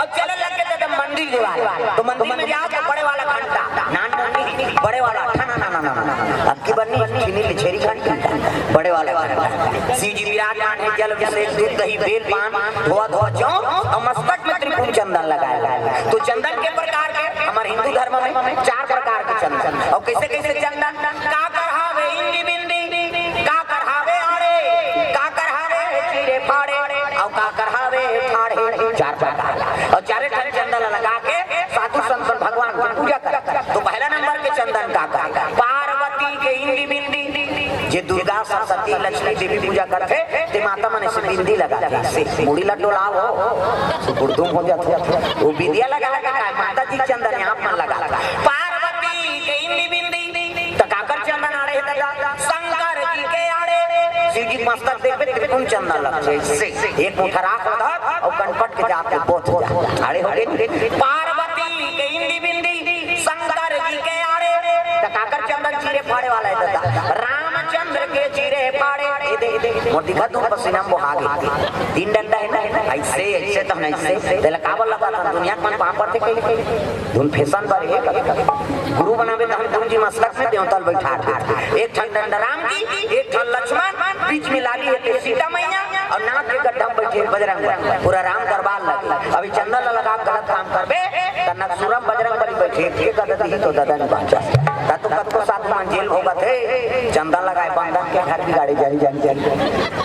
और चले लग के जब मंदिर दीवार तो मंदिर में जाओ तो बड़े वाला घंटा नान मंदिर बड़े वाला ना ना ना ना ना अब की बन्नी चीनी लिछेरी घंटा बड़े वाला घंटा शिव जी विराजमान है जल अभिषेक दूध दही बेल पान धोआ धोआ जाओ और मस्तक में त्रिपुर चंदन लगाया। तो चंदन के प्रकार के हमारे हिंदू धर्म में 4 प्रकार के चंदन और कैसे कैसे चंदन का करहावे इंदी बिंदी का करहावे आड़े का करहावे चीरे फाड़े और का करहावे ठाड़े 4 प्रकार और चारे ठाड़े चंदन लगा के साधु संत भगवान की पूजा करता। तो पहला नंबर के चंदन का पार्वती के इंदी बिंदी जे दुर्गा सरस्वती लक्ष्मी देवी पूजा करते ते माता मन से बिंदी लगाते से मुड़ी लड्डू लाओ गुड़दुम हो जाते वो बिंदिया लगा लगा माता जी चंदन यहाँ पर लगा पार्वती के इंदी बिंदी तकाकर चंदन आड़े शंकर जी के आड़े शिव जी मस्तक देवे त्रिपुर चंदन लगते से एक मुठा राख लगा और कनपट के जाके बोथ जा आड़े हो गए पार्वती के इंदी बिंदी शंकर जी के आड़े तकाकर चंदन चीरे फाड़े वाला है दादा रामचंद्र के चीरे फाड़े मोर दिखा तुम पसीना बहागे 3 डंडा है ना ऐसे ऐसे तो नहीं ऐसे तेल काबल लगा था दुनिया में पापड़ थे कहीं धुन फैशन पर है गुरु बनावे तो हम गुरु जी मस्तक में देवतल बैठा थे एक ठन डंडा राम की एक ठन लक्ष्मण बीच में लाली है सीता मैया और नाक के गड्ढा में बैठे बजरंग पूरा राम दरबार लगे अभी चंदन लगा गलत काम करबे तन्ना सुरम बजरंग बली बैठे के गदत ही तो दादा ने बांचा तू कद को साथ में जेल भोगत है चंदन लगाए बंधन के घर की गाड़ी जानी जानी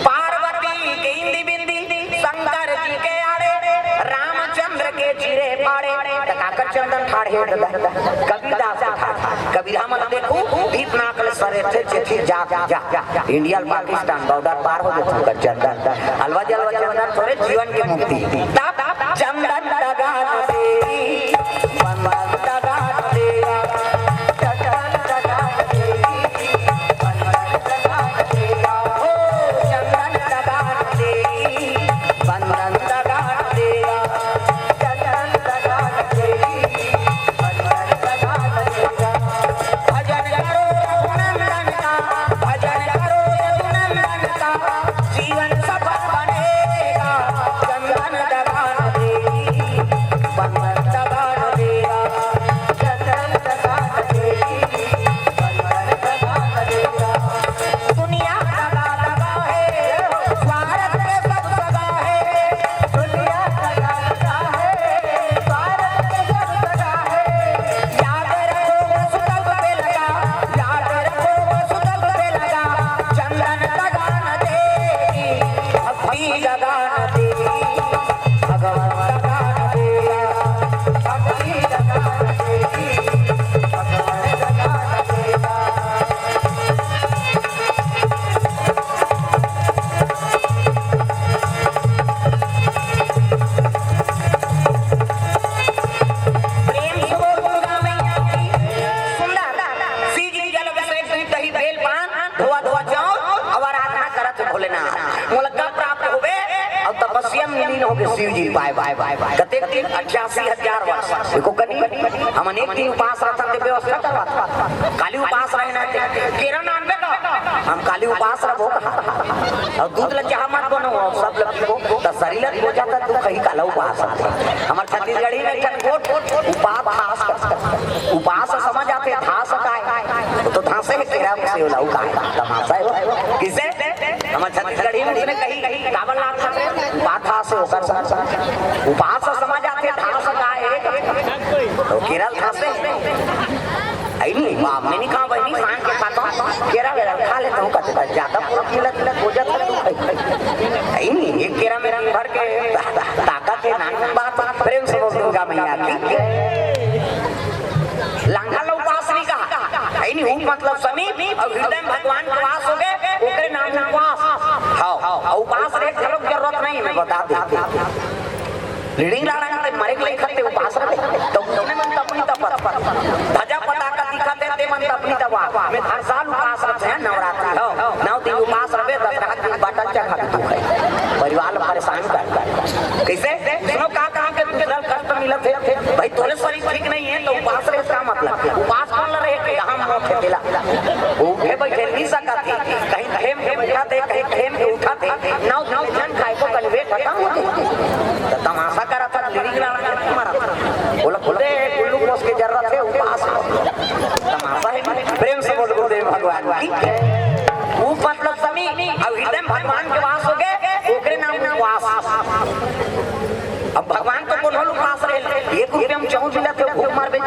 पार्वती के इंदी बिंदी शंकर जी के आड़े रामचंद्र के चीरे फाड़े तकाकर चंदन फाड़े कबीरदास कबीरा मन देखो दीप नाकल सरे थे चिट्ठी जा जा इंडिया पाकिस्तान बॉर्डर पार हो गए तो चंदन अलवा जलवा चंदन थोड़े जीवन की मुक्ति चंदन लगा दे बंदन लगा दे शिव जी बाय बाय बाय बाय कतेक दिन 88,000 वर्ष देखो कनी हम अनेक दिन उपास रहते व्यवस्था करवा काली उपास रहना केरा नानबे का हम काली उपास रहो और दूध ल चाह मत बनो सब लोग को तो शरीर हो जाता तू कहीं काला उपास हमार छत्तीसगढ़ी में ठन कोट उपास खास उपास समझ आते था सकाय तो था से केरा से लाऊ का तमाशा है किसे हमार छत्तीसगढ़ी में उसने कहीं काबल लाभ बाथा से होकर उपास समझ आते था सकाय तो केरल था से आई नहीं बाप ने नहीं कहा भाई नहीं सांग के पाता केरा वेरा खा लेता हूँ कहते ज्यादा पूरा किला हो जाता है आई नहीं एक केरा मेरा भर के ताकत है नान बात प्रेम से बोल दूंगा मैया की लांगा लो उपास नहीं कहा आई नहीं हूँ मतलब समीप और हृदय में भगवान के वास हो गए ओकरे नाम उपास हाँ उपास रे करो जरूरत नहीं मैं बता देता लीडिंग लाना मरे के लिए खत्ते उपास रहे तो उन्होंने मन अपनी तपर ध्वजा पताका दिखाते ते मन अपनी तवा मैं हर साल उपास रखते हैं नवरात्रि हो 9 दिन उपास रहे 10 रात दिन बाटल चखा तू परिवार परेशान कर कैसे सुनो कहां के तुझे कष्ट मिलत है भाई तोरे शरीर ठीक नहीं है तो उपास रहे इसका मतलब उपास कौन रहे के हम मुंह खेला वो है बैठे नहीं सकता थी कहीं खेम के बैठाते कहीं खेम के उठाते 9 दिन खाए को कन्वे खत्म होते तमाशा करा था लीडिंग लाना बोला खुदे ग्लूकोज की जरूरत है उपास तमाशा है प्रेम से बोल गुरुदेव भगवान की वो मतलब समी अब हृदय भगवान के वास हो गए ओकरे नाम वास अब भगवान तो बोल पास रहे 1 रुपया में चाहूं मिला तो भूख मार बेच